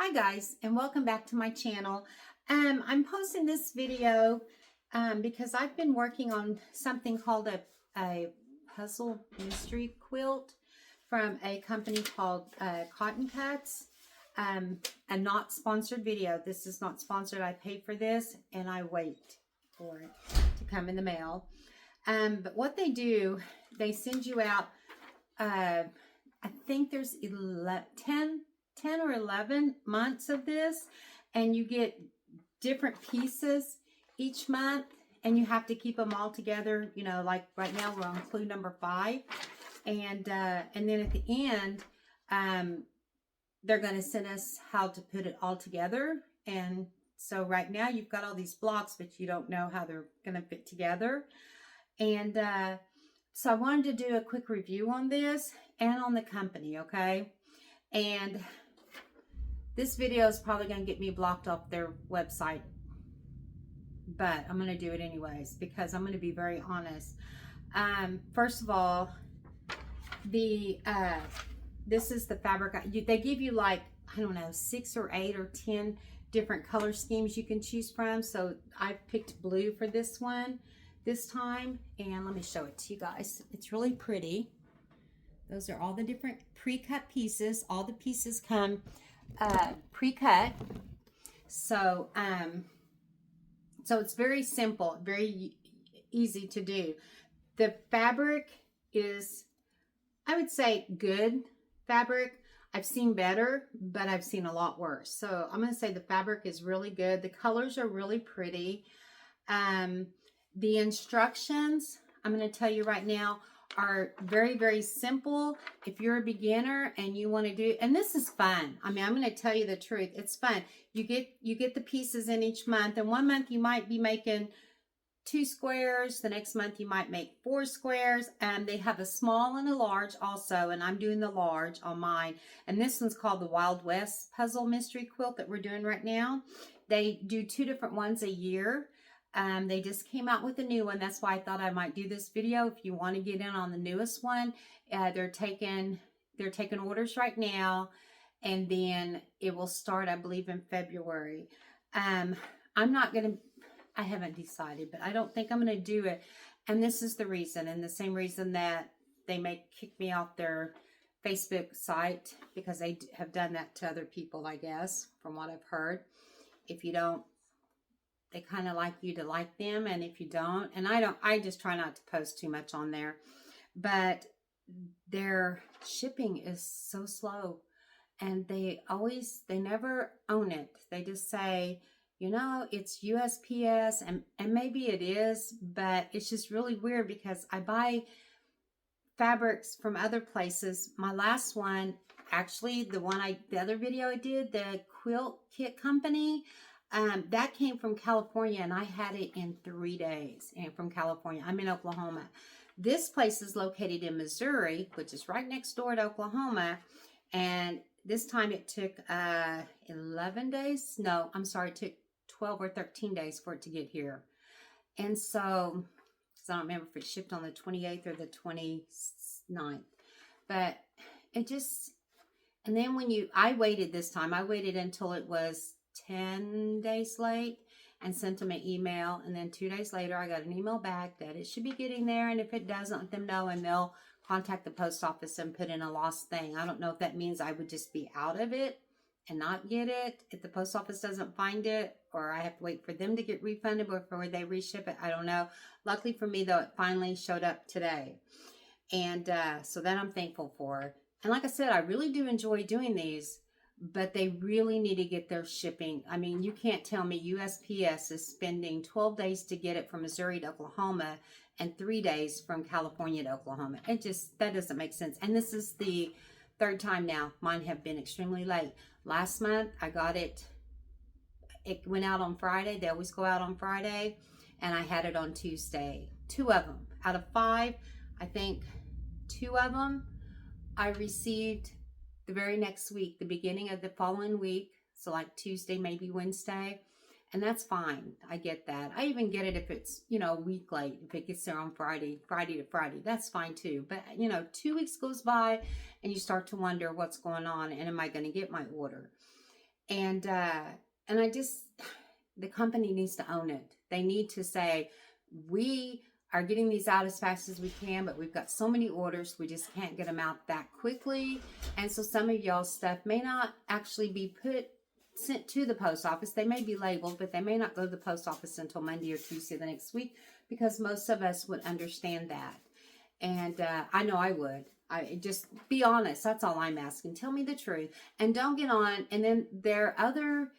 Hi guys, and welcome back to my channel. I'm posting this video because I've been working on something called a puzzle mystery quilt from a company called Cotton Cuts. A not sponsored video. This is not sponsored. I pay for this and I wait for it to come in the mail. But what they do, they send you out, I think there's 10 or 11 months of this, and you get different pieces each month, and you have to keep them all together. You know, like right now we're on clue number 5, and then at the end, they're going to send us how to put it all together. And so right now you've got all these blocks, but you don't know how they're going to fit together. And so I wanted to do a quick review on this and on the company, okay? And this video is probably going to get me blocked off their website, but I'm going to do it anyways because I'm going to be very honest. First of all, this is the fabric. They give you like, I don't know, 6 or 8 or 10 different color schemes you can choose from. So I picked blue for this one this time, and let me show it to you guys. It's really pretty. Those are all the different pre-cut pieces. All the pieces come pre-cut. So so it's very simple, very easy to do. The fabric is, I would say, good fabric. I've seen better, but I've seen a lot worse. So I'm going to say the fabric is really good. The colors are really pretty. The instructions, I'm going to tell you right now, are very, very simple. If you're a beginner and you want to do, and this is fun. I mean, I'm going to tell you the truth. It's fun. You get the pieces in each month, and one month you might be making 2 squares. The next month you might make 4 squares. And they have a small and a large also, and I'm doing the large on mine. And this one's called the Wild West Puzzle Mystery Quilt that we're doing right now. They do 2 different ones a year. They just came out with a new one. That's why I thought I might do this video. If you want to get in on the newest one, they're taking orders right now, and then it will start, I believe, in February. I haven't decided, but I don't think I'm going to do it. And this is the reason, and the same reason that they may kick me off their Facebook site, because they have done that to other people, I guess, from what I've heard. If you don't, they kind of like you to like them, and if you don't, and I just try not to post too much on there, but their shipping is so slow, and they never own it. They just say, you know, it's USPS, and maybe it is, but it's just really weird because I buy fabrics from other places. My last one, actually, the other video I did, the Quilt Kit Company, that came from California, and I had it in 3 days. And from California, I'm in Oklahoma. This place is located in Missouri, which is right next door to Oklahoma. And this time it took 11 days. No, I'm sorry, it took 12 or 13 days for it to get here. And so, because I don't remember if it shipped on the 28th or the 29th. But it just, and then I waited this time. I waited until it was 10 days late and sent them an email, and then 2 days later I got an email back that it should be getting there, and if it doesn't, let them know, and they'll contact the post office and put in a lost thing. I don't know if that means I would just be out of it and not get it if the post office doesn't find it, or I have to wait for them to get refunded before they reship it. I don't know. Luckily for me, though, it finally showed up today, and so that I'm thankful for. And like I said, I really do enjoy doing these, but they really need to get their shipping. I mean, you can't tell me USPS is spending 12 days to get it from Missouri to Oklahoma and 3 days from California to Oklahoma. That doesn't make sense. And this is the 3rd time now. Mine have been extremely late. Last month, I got it. It went out on Friday. They always go out on Friday. And I had it on Tuesday. 2 of them. Out of 5, I think 2 of them I received the very next week, the beginning of the following week. So like Tuesday, maybe Wednesday. And that's fine. I get that. I even get it if it's, you know, a week late. If it gets there on Friday to Friday, that's fine too. But, you know, 2 weeks goes by and you start to wonder what's going on and am I going to get my order? And I just, the company needs to own it. They need to say, we are getting these out as fast as we can, but we've got so many orders, we just can't get them out that quickly. And so some of y'all's stuff may not actually be sent to the post office. They may be labeled, but they may not go to the post office until Monday or Tuesday the next week, because most of us would understand that. And I know I would. I just be honest. That's all I'm asking. Tell me the truth, and don't get on. And then there are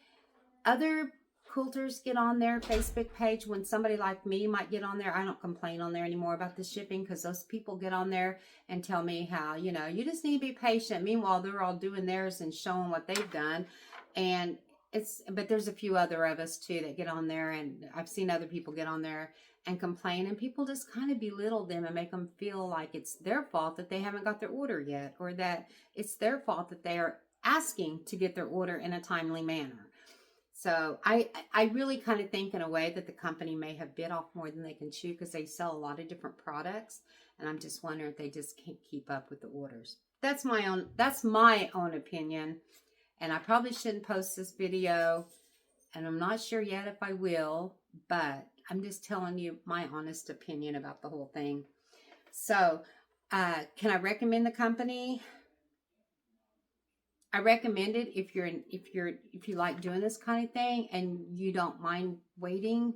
other quilters get on their Facebook page. When somebody like me might get on there, I don't complain on there anymore about the shipping, because those people get on there and tell me how, you know, you just need to be patient. Meanwhile, they're all doing theirs and showing what they've done. And but there's a few other of us too that get on there, and I've seen other people get on there and complain, and people just kind of belittle them and make them feel like it's their fault that they haven't got their order yet, or that it's their fault that they are asking to get their order in a timely manner. So I really kind of think in a way that the company may have bit off more than they can chew, because they sell a lot of different products, and I'm just wondering if they just can't keep up with the orders. That's my own opinion, and I probably shouldn't post this video, and I'm not sure yet if I will, but I'm just telling you my honest opinion about the whole thing. So, can I recommend the company? I recommend it if you like doing this kind of thing and you don't mind waiting.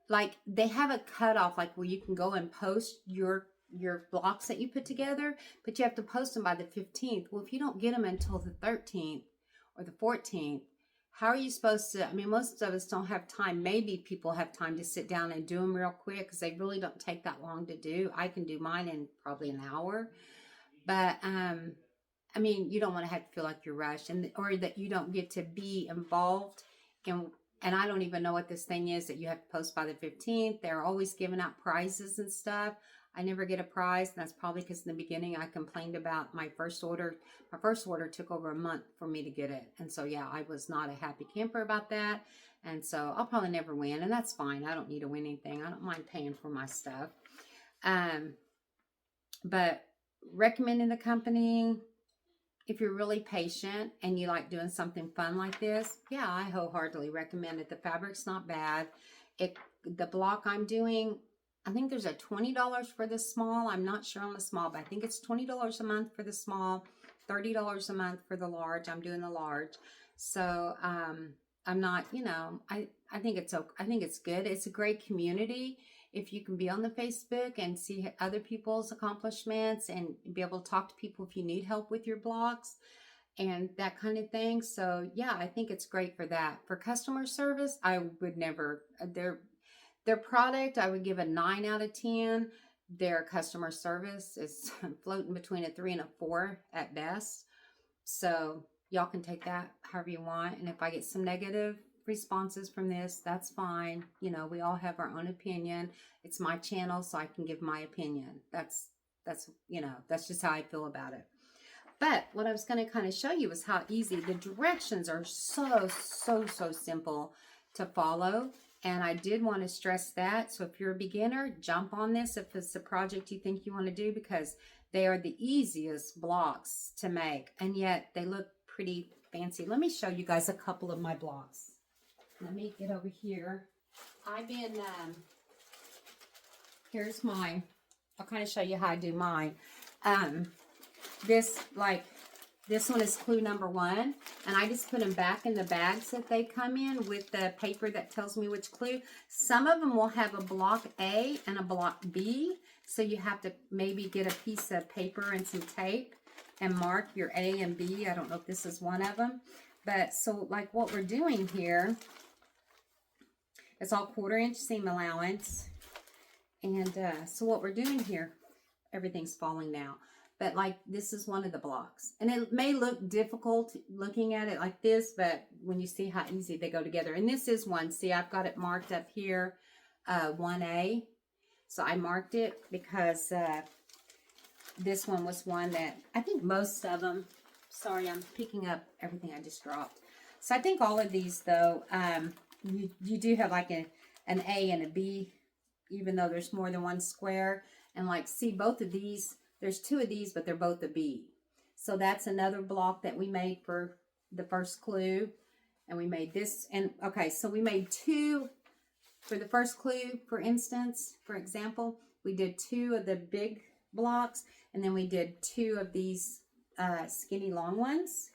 Like, they have a cutoff, like where you can go and post your blocks that you put together, but you have to post them by the 15th. Well, if you don't get them until the 13th or the 14th, how are you supposed to? I mean, most of us don't have time. Maybe people have time to sit down and do them real quick, because they really don't take that long to do. I can do mine in probably an hour. But I mean, you don't want to have to feel like you're rushed, or that you don't get to be involved in. And I don't even know what this thing is that you have to post by the 15th. They're always giving out prizes and stuff. I never get a prize, and that's probably because in the beginning I complained about my first order. My first order took over a month for me to get it. And so, yeah, I was not a happy camper about that. And so I'll probably never win, and that's fine. I don't need to win anything. I don't mind paying for my stuff. But recommending the company, if you're really patient and you like doing something fun like this, yeah, I wholeheartedly recommend it. The fabric's not bad. The block I'm doing, I think there's a $20 for the small. I'm not sure on the small, but I think it's $20 a month for the small, $30 a month for the large. I'm doing the large. So I'm not, you know, I think it's okay. I think it's good. It's a great community. If you can be on the Facebook and see other people's accomplishments and be able to talk to people if you need help with your blocks and that kind of thing. So yeah, I think it's great for that. For customer service, I would never, their product, I would give a 9 out of 10. Their customer service is floating between a 3 and a 4 at best. So y'all can take that however you want. And if I get some negative responses from this, that's fine. You know, we all have our own opinion. It's my channel, so I can give my opinion. That's you know, that's just how I feel about it. But what I was going to kind of show you is how easy the directions are. So simple to follow. And I did want to stress that. So if you're a beginner, jump on this if it's a project you think you want to do, because they are the easiest blocks to make, and yet they look pretty fancy. Let me show you guys a couple of my blocks. Let me get over here. I've been, here's mine. I'll kind of show you how I do mine. This one is clue number 1, and I just put them back in the bags that they come in with the paper that tells me which clue. Some of them will have a block A and a block B, so you have to maybe get a piece of paper and some tape and mark your A and B. I don't know if this is one of them, but so like what we're doing here, it's all 1/4 inch seam allowance. And so what we're doing here, everything's falling now. But like this is one of the blocks. And it may look difficult looking at it like this, but when you see how easy they go together. And this is one. See, I've got it marked up here, 1A. So I marked it because this one was one that I think most of them, sorry, I'm picking up everything I just dropped. So I think all of these though, you do have like an A and a B, even though there's more than one square. And like, see, both of these, there's 2 of these, but they're both a B. So that's another block that we made for the first clue. And we made this, and okay, so we made 2 for the first clue, for instance, for example, we did 2 of the big blocks, and then we did 2 of these skinny long ones,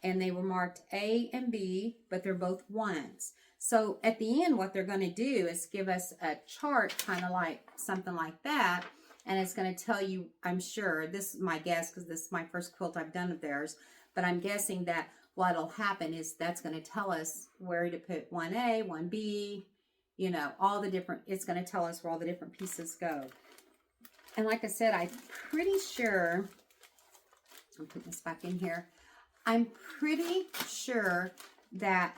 and they were marked A and B, but they're both 1s. So at the end, what they're going to do is give us a chart, kind of like something like that, and it's going to tell you, I'm sure, this is my guess because this is my first quilt I've done of theirs, but I'm guessing that what'll happen is that's going to tell us where to put 1A, 1B, you know, all the different, it's going to tell us where all the different pieces go. And like I said, I'm pretty sure, I'll put this back in here, I'm pretty sure that,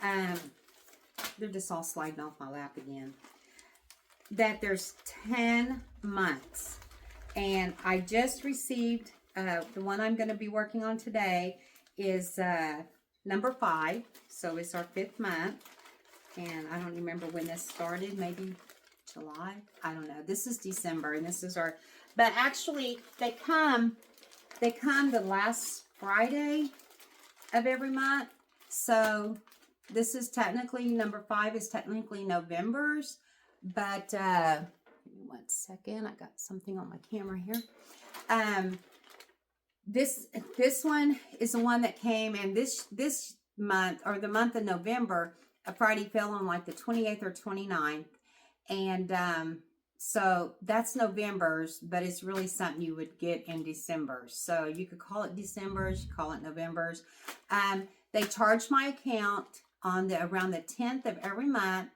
they're just all sliding off my lap again, that there's 10 months. And I just received, the one I'm going to be working on today is number 5. So it's our 5th month. And I don't remember when this started, maybe July, I don't know. This is December, and this is our, but actually they come the last Friday of every month. So this is technically, number 5 is technically November's, but give me 1 second, I got something on my camera here. This one is the one that came, and this month, or the month of November, a Friday fell on like the 28th or 29th, and so that's November's, but it's really something you would get in December. So you could call it December's, you call it November's. They charge my account on around the 10th of every month.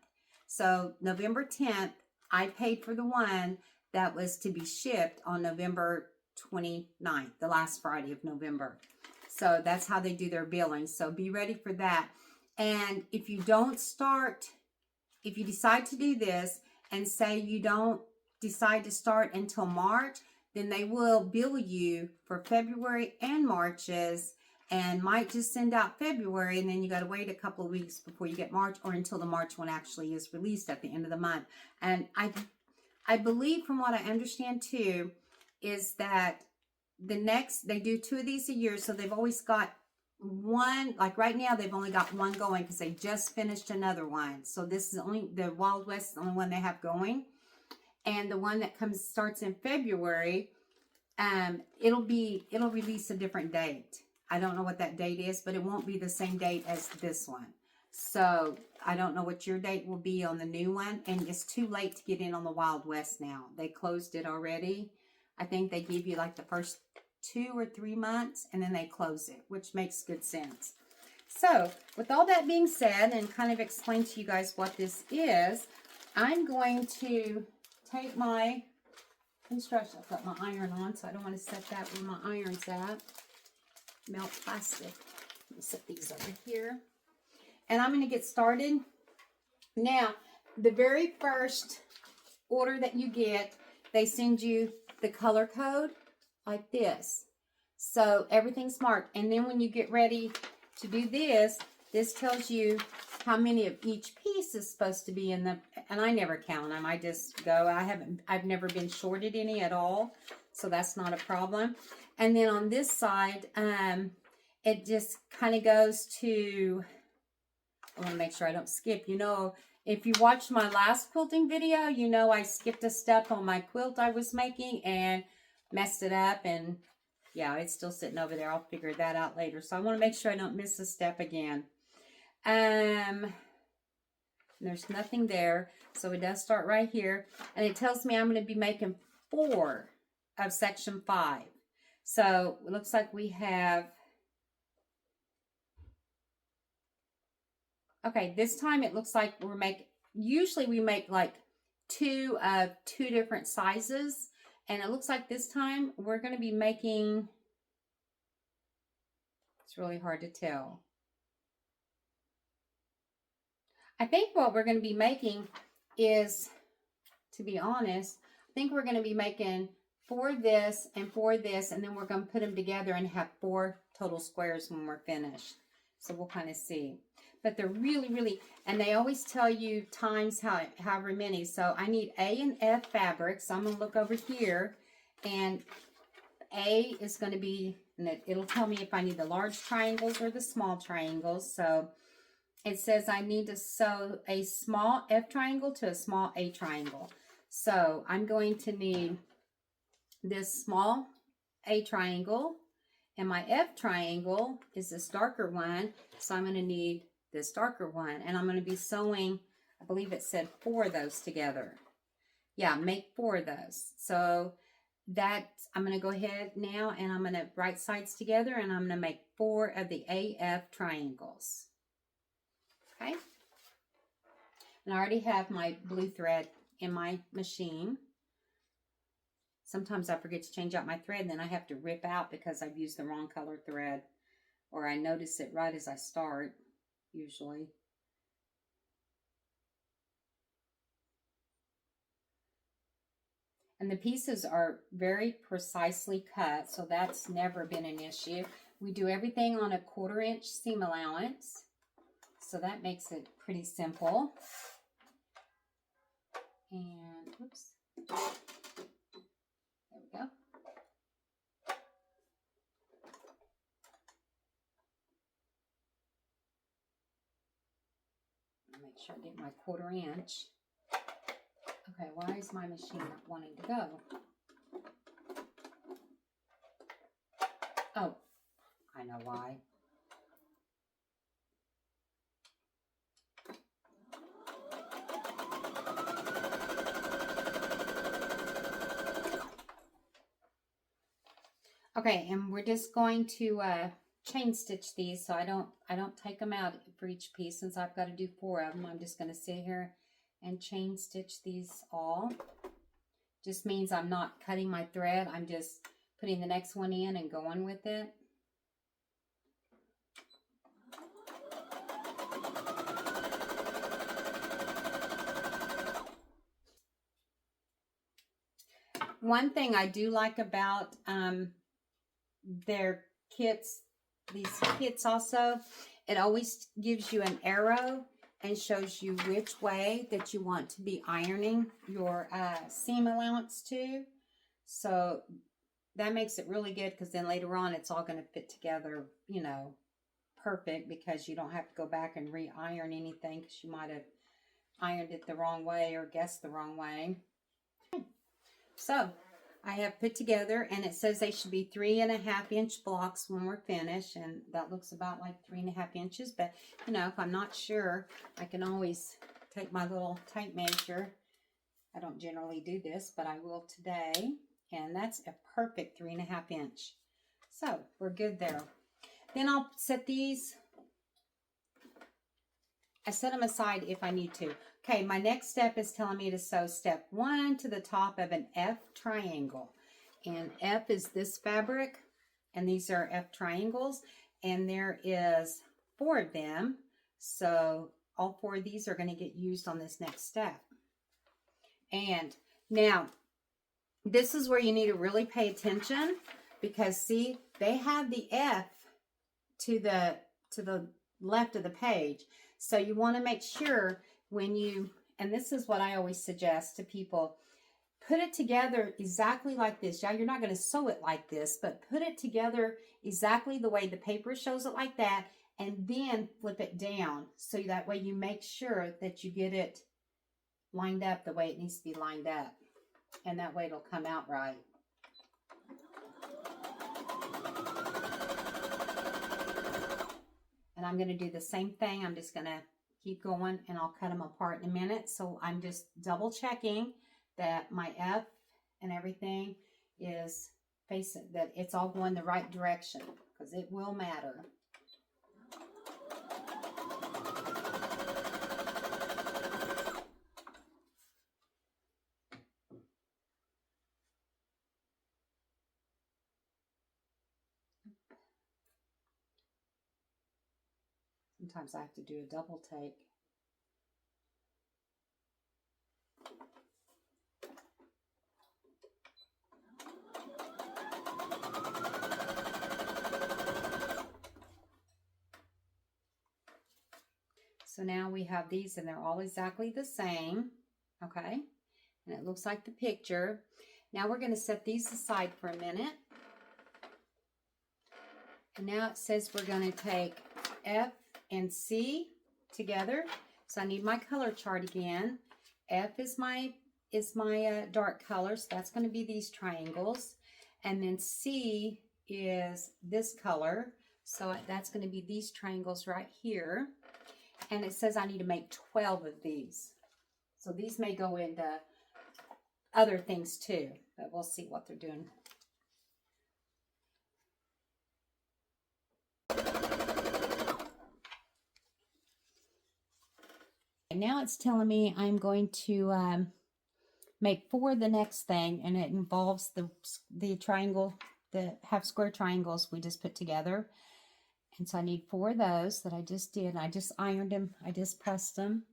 So November 10th, I paid for the one that was to be shipped on November 29th, the last Friday of November. So that's how they do their billing. So be ready for that. And if you don't start, if you decide to do this and say you don't decide to start until March, then they will bill you for February and March's, and might just send out February, and then you got to wait a couple of weeks before you get March, or until the March one actually is released at the end of the month. And I believe, from what I understand too, is that they do 2 of these a year, so they've always got one, like right now they've only got one going because they just finished another one. So this is only, the Wild West is the only one they have going. And the one that starts in February, it'll release a different date. I don't know what that date is, but it won't be the same date as this one. So I don't know what your date will be on the new one, and it's too late to get in on the Wild West now. They closed it already. I think they give you like the first 2 or 3 months, and then they close it, which makes good sense. So with all that being said, and kind of explain to you guys what this is, I'm going to take my construction, I'll put my iron on, so I don't want to set that where my iron's at. Melt plastic. Let me set these over here. And I'm going to get started. Now, the very first order that you get, they send you the color code like this. So everything's marked. And then when you get ready to do this, this tells you how many of each piece is supposed to be in the, and I never count them. I just go, I've never been shorted any at all. So that's not a problem. And then on this side, it just kind of goes to, I want to make sure I don't skip. You know, if you watched my last quilting video, you know I skipped a step on my quilt I was making and messed it up. And yeah, it's still sitting over there. I'll figure that out later. So I want to make sure I don't miss a step again. There's nothing there. So it does start right here. And it tells me I'm going to be making 4 of section 5. So it looks like we have, okay, this time it looks like usually we make like 2 of 2 different sizes. And it looks like this time we're going to be making, it's really hard to tell. I think what we're going to be making is, to be honest, I think we're going to be making 4 this and 4 this, and then we're going to put them together and have 4 total squares when we're finished. So we'll kind of see. But they're really, really, and they always tell you times however many. So I need A and F fabric. So I'm going to look over here, and A is going to be, and it'll tell me if I need the large triangles or the small triangles. So it says I need to sew a small F triangle to a small A triangle. So I'm going to need this small A triangle, and my F triangle is this darker one. So I'm going to need this darker one, and I'm going to be sewing, I believe it said 4 of those together. Yeah, make 4 of those. So that I'm going to go ahead now, and I'm going to right sides together, and I'm going to make 4 of the AF triangles. Okay. And I already have my blue thread in my machine. Sometimes I forget to change out my thread, and then I have to rip out because I've used the wrong color thread, or I notice it right as I start, usually. And the pieces are very precisely cut, so that's never been an issue. We do everything on a 1/4 inch seam allowance, so that makes it pretty simple. And, oops. There we go. Make sure I get my 1/4 inch. Okay, why is my machine not wanting to go? Oh, I know why. Okay, and we're just going to chain stitch these, so I don't take them out for each piece. Since I've got to do 4 of them, I'm just going to sit here and chain stitch these all. Just means I'm not cutting my thread. I'm just putting the next one in and going with it. One thing I do like about their kits, these kits also, it always gives you an arrow and shows you which way that you want to be ironing your seam allowance to. So that makes it really good, because then later on it's all going to fit together, you know, perfect, because you don't have to go back and re-iron anything because you might have ironed it the wrong way or guessed the wrong way. So I have put together, and it says they should be 3.5 inch blocks when we're finished, and that looks about like 3.5 inches. But you know, if I'm not sure, I can always take my little tape measure. I don't generally do this, but I will today, and that's a perfect 3.5 inch. So we're good there. Then I'll set these. I set them aside if I need to. Okay, my next step is telling me to sew step 1 to the top of an F triangle. And F is this fabric, and these are F triangles, and there is 4 of them. So all 4 of these are going to get used on this next step. And now, this is where you need to really pay attention, because see, they have the F to the left of the page. So you want to make sure when you, and this is what I always suggest to people, put it together exactly like this. Yeah, you're not going to sew it like this, but put it together exactly the way the paper shows it, like that, and then flip it down. So that way you make sure that you get it lined up the way it needs to be lined up. And that way it'll come out right. And I'm going to do the same thing. I'm just going to keep going, and I'll cut them apart in a minute. So I'm just double checking that my F and everything is facing, that it's all going the right direction, because it will matter. Sometimes I have to do a double take. So now we have these, and they're all exactly the same, okay? And it looks like the picture. Now we're going to set these aside for a minute. And now it says we're going to take F and C together. So I need my color chart again. F is my dark color, so that's going to be these triangles. And then C is this color, so that's going to be these triangles right here. And it says I need to make 12 of these. So these may go into other things too, but we'll see what they're doing. And now it's telling me I'm going to make 4 of the next thing, and it involves the triangle, the half square triangles we just put together. And so I need 4 of those that I just did. I just ironed them. I just pressed them.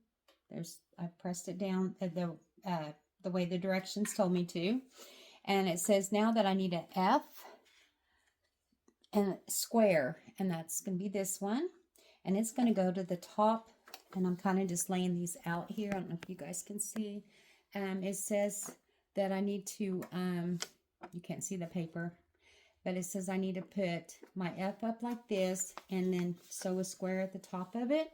I pressed it down the way the directions told me to. And it says now that I need an F and a square, and that's going to be this one. And it's going to go to the top. And I'm kind of just laying these out here. I don't know if you guys can see. It says that I need to, you can't see the paper, but it says I need to put my F up like this and then sew a square at the top of it.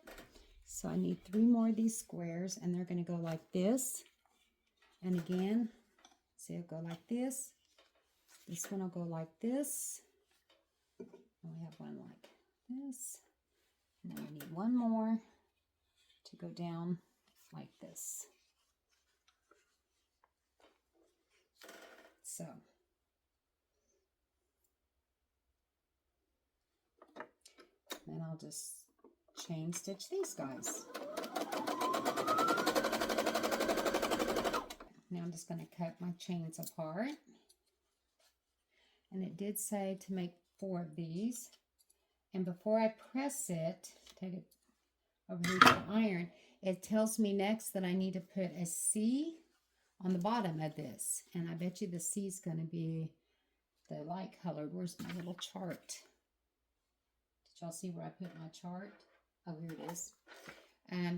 So I need 3 more of these squares, and they're going to go like this. And again, see, it'll go like this. This one will go like this. And we have one like this. And then I need 1 more to go down like this. So then I'll just chain stitch these guys. Now I'm just going to cut my chains apart. And it did say to make 4 of these. And before I press it, take it over here to the iron, it tells me next that I need to put a C on the bottom of this. And I bet you the C is going to be the light colored. Where's my little chart? Did y'all see where I put my chart? Oh, here it is.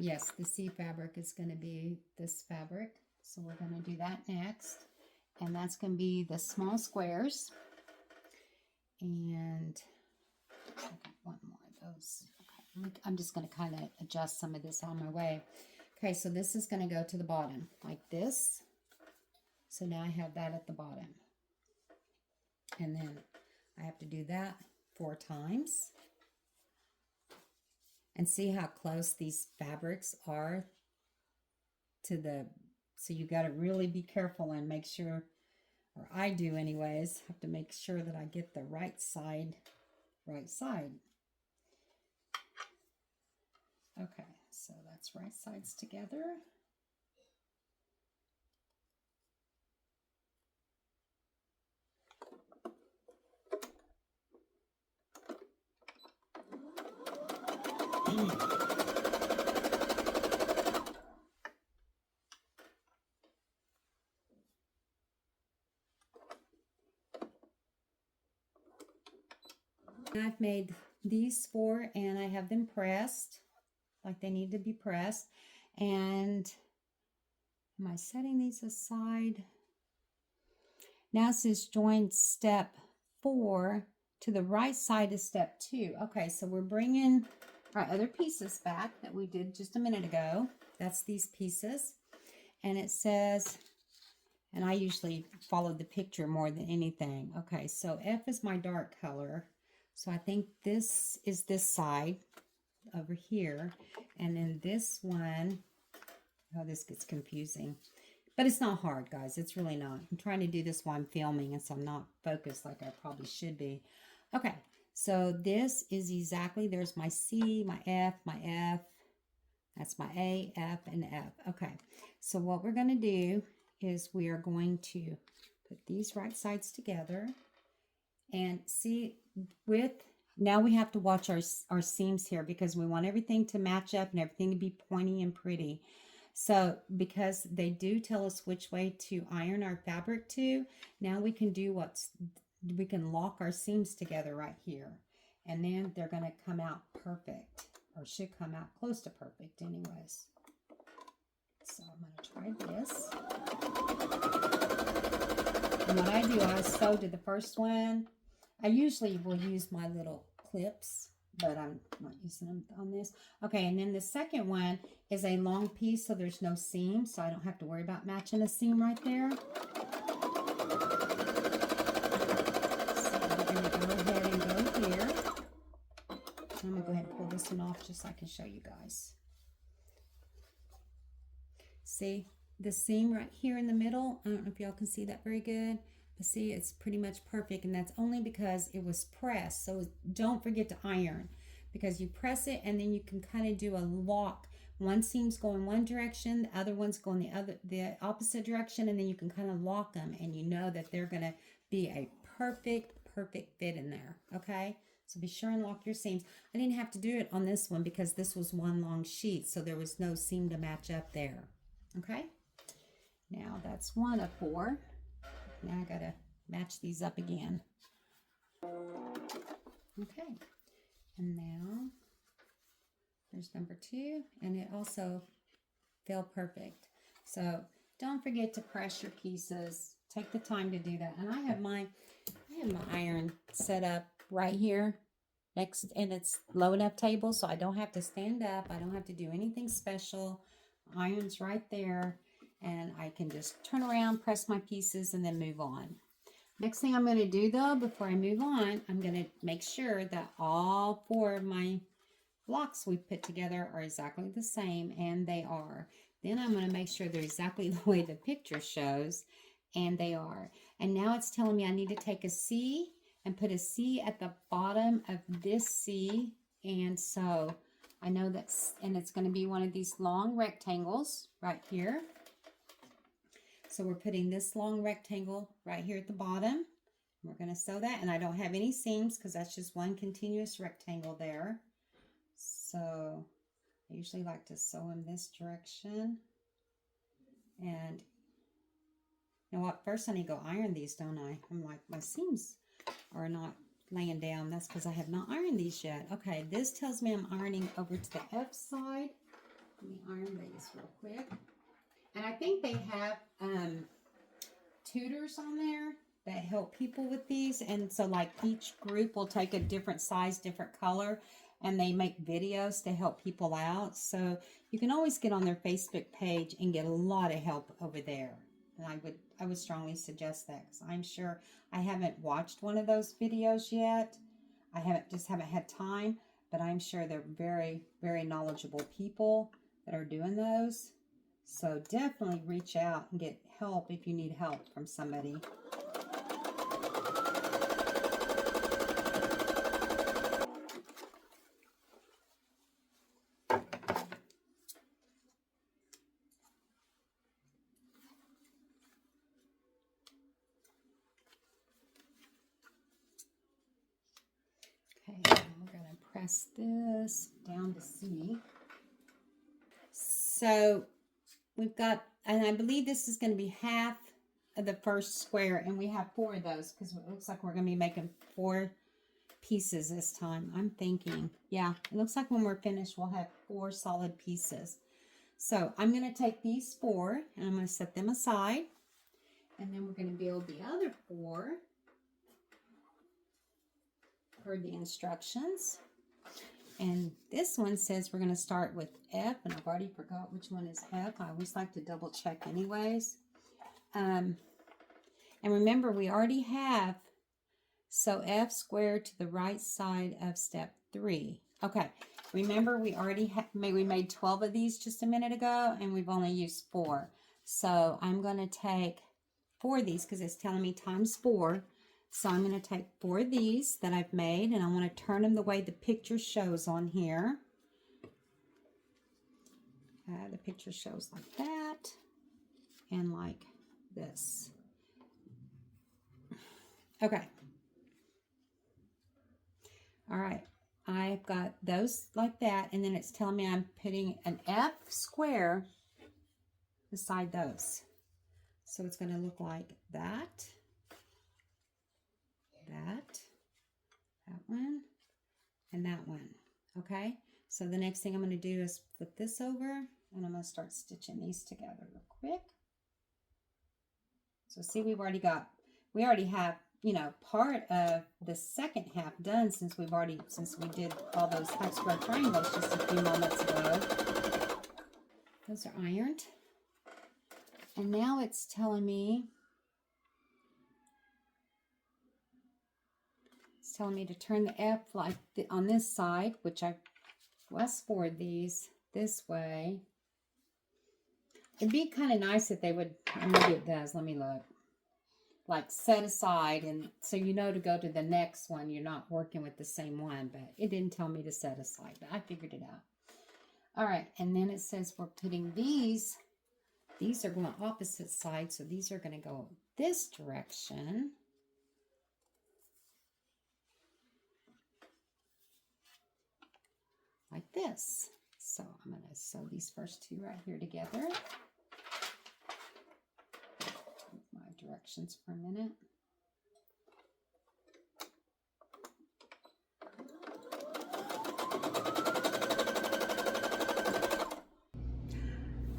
Yes, the C fabric is going to be this fabric. So we're going to do that next. And that's going to be the small squares. And I got 1 more of those. Okay, I'm just going to kind of adjust some of this on my way. Okay, so this is going to go to the bottom like this. So now I have that at the bottom. And then I have to do that 4 times. And see how close these fabrics are to the, so you got to really be careful and make sure, or I do anyways, have to make sure that I get the right side. Okay, so that's right sides together. I've made these 4 and I have them pressed like they need to be pressed. And am I setting these aside? Now it says join step 4 to the right side of step 2. Okay, so we're bringing our other pieces back that we did just a minute ago. That's these pieces. And it says, and I usually follow the picture more than anything. Okay, so F is my dark color. So I think this is this side over here. And then this one, oh, this gets confusing. But it's not hard, guys. It's really not. I'm trying to do this while I'm filming, and so I'm not focused like I probably should be. Okay, so this is exactly, there's my C, my F, that's my A, F, and F. Okay, so what we're going to do is we are going to put these right sides together. And see, now we have to watch our seams here because we want everything to match up and everything to be pointy and pretty. So because they do tell us which way to iron our fabric to, now we can do we can lock our seams together right here. And then they're going to come out perfect, or should come out close to perfect anyways. So I'm going to try this. And what I do, I sew to the first one. I usually will use my little clips, but I'm not using them on this. Okay, and then the second one is a long piece, so there's no seam, so I don't have to worry about matching a seam right there. So we're going to go ahead and go here. I'm going to go ahead and pull this one off just so I can show you guys. See the seam right here in the middle? I don't know if y'all can see that very good. But see, it's pretty much perfect, and that's only because it was pressed. So don't forget to iron, because you press it and then you can kind of do a lock. One seam's going one direction, the other one's going the opposite direction, and then you can kind of lock them, and you know that they're going to be a perfect fit in there. Okay, so be sure and lock your seams. I didn't have to do it on this one because this was one long sheet, so there was no seam to match up there. Okay, now that's one of 4. Now I gotta match these up again. Okay, and now there's number 2, and it also fell perfect. So don't forget to press your pieces. Take the time to do that. And I have my iron set up right here next, and it's low enough table so I don't have to stand up. I don't have to do anything special. Iron's right there. And I can just turn around, press my pieces, and then move on. Next thing I'm going to do, though, before I move on, I'm going to make sure that all 4 of my blocks we put together are exactly the same, and they are. Then I'm going to make sure they're exactly the way the picture shows, and they are. And now it's telling me I need to take a C and put a C at the bottom of this C, and so I know that's, and it's going to be one of these long rectangles right here. So we're putting this long rectangle right here at the bottom. We're going to sew that, and I don't have any seams because that's just one continuous rectangle there. So I usually like to sew in this direction. And you know what? First I need to go iron these, don't I? I'm like, my seams are not laying down. That's because I have not ironed these yet. Okay, this tells me I'm ironing over to the F side. Let me iron these real quick. And I think they have tutors on there that help people with these. And so like each group will take a different size, different color, and they make videos to help people out. So you can always get on their Facebook page and get a lot of help over there. And I would strongly suggest that, because I'm sure I haven't watched one of those videos yet. I haven't had time, but I'm sure they're very, very knowledgeable people that are doing those. So definitely reach out and get help if you need help from somebody. Okay, we're going to press this down to C. So we've got, and I believe this is going to be half of the first square, and we have 4 of those because it looks like we're going to be making 4 pieces this time. I'm thinking, yeah, it looks like when we're finished, we'll have 4 solid pieces. So I'm going to take these 4 and I'm going to set them aside, and then we're going to build the other 4 per the instructions. And this one says we're going to start with F, and I've already forgot which one is F. I always like to double check anyways. And remember, we already have, so F squared to the right side of step 3. Okay, remember we already we made 12 of these just a minute ago, and we've only used 4. So I'm going to take 4 of these because it's telling me times 4. So I'm going to take 4 of these that I've made, and I want to turn them the way the picture shows on here. The picture shows like that and like this. Okay. All right. I've got those like that, and then it's telling me I'm putting an F square beside those. So it's going to look like that. That one, and that one. Okay, so the next thing I'm going to do is flip this over, and I'm going to start stitching these together real quick. So see, we already have you know, part of the second half done since we did all those half square triangles just a few moments ago. Those are ironed. And now it's telling me to turn the F like on this side, which I fast forward these this way. It'd be kind of nice if they would, maybe it does, let me look, like set aside, and so you know to go to the next one. You're not working with the same one, but it didn't tell me to set aside, but I figured it out. All right, and then it says we're putting these are going opposite sides, so these are going to go this direction. Like this. So I'm going to sew these first two right here together. My directions for a minute.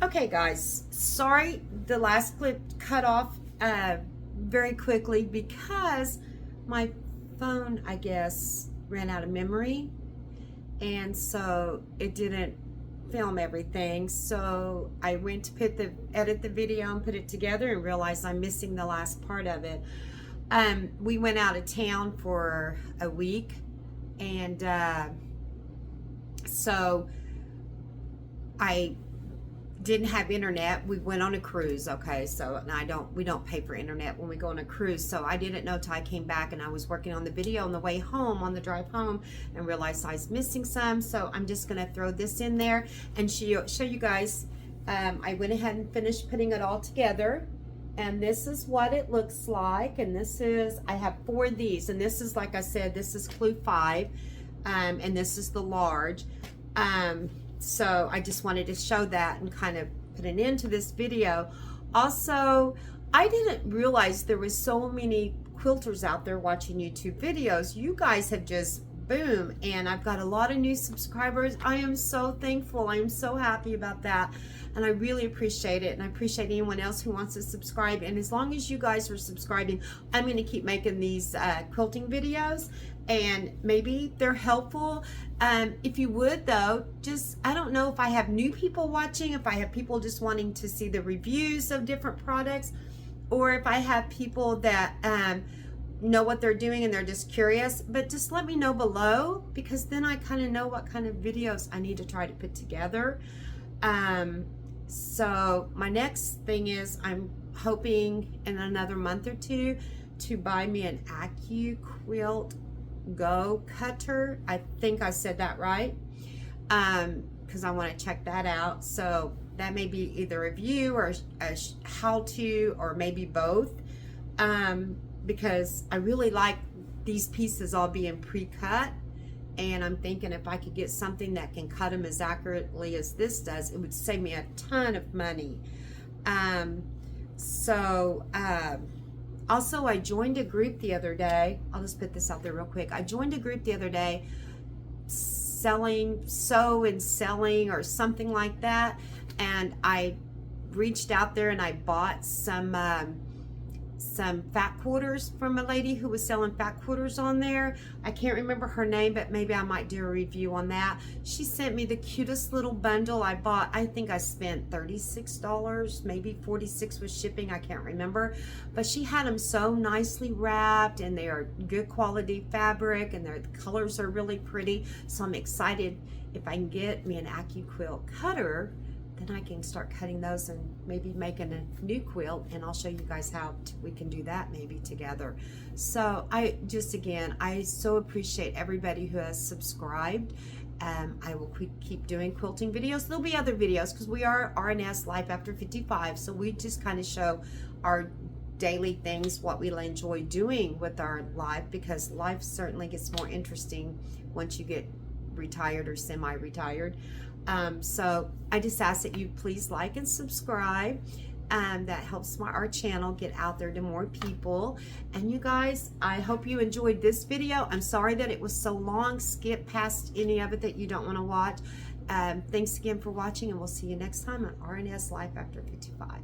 Okay guys, sorry the last clip cut off very quickly because my phone, I guess, ran out of memory, and so it didn't film everything. So I went to edit the video and put it together and realized I'm missing the last part of it. We went out of town for a week, and so I didn't have internet. We went on a cruise, okay, so and we don't pay for internet when we go on a cruise, so I didn't know till I came back, and I was working on the video on the way home, on the drive home, and realized I was missing some. So I'm just gonna throw this in there and show you guys. I went ahead and finished putting it all together, and this is what it looks like. And this is, I have 4 of these, and this is, like I said, this is clue 5, and this is the large. So I just wanted to show that and kind of put an end to this video. Also, I didn't realize there was so many quilters out there watching YouTube videos. You guys have just boom, and I've got a lot of new subscribers. I am so thankful. I am so happy about that, and I really appreciate it, and I appreciate anyone else who wants to subscribe. And as long as you guys are subscribing, I'm going to keep making these quilting videos, and maybe they're helpful. If you would though, just, I don't know if I have new people watching, if I have people just wanting to see the reviews of different products, or if I have people that know what they're doing and they're just curious. But just let me know below, because then I kind of know what kind of videos I need to try to put together. So my next thing is, I'm hoping in another month or two to buy me an Quilt Go cutter. I think I said that right, because I want to check that out. So that may be either a review or a how-to, or maybe both, because I really like these pieces all being pre-cut, and I'm thinking if I could get something that can cut them as accurately as this does, it would save me a ton of money. Also, I joined a group the other day. I'll just put this out there real quick. I joined a group the other day, sew and selling or something like that. And I reached out there and I bought some fat quarters from a lady who was selling fat quarters on there. I can't remember her name, but maybe I might do a review on that. She sent me the cutest little bundle. I bought, I think I spent $36, maybe $46 with shipping, I can't remember. But she had them so nicely wrapped, and they are good quality fabric, and the colors are really pretty. So I'm excited if I can get me an Quilt cutter, then I can start cutting those and maybe making a new quilt, and I'll show you guys how we can do that maybe together. So I so appreciate everybody who has subscribed. I will keep doing quilting videos. There'll be other videos because we are RNS Life After 55, so we just kind of show our daily things, what we enjoy doing with our life, because life certainly gets more interesting once you get retired or semi-retired. So I just ask that you please like and subscribe. That helps our channel get out there to more people. And you guys, I hope you enjoyed this video. I'm sorry that it was so long. Skip past any of it that you don't want to watch. Thanks again for watching, and we'll see you next time on RNS Life After 55.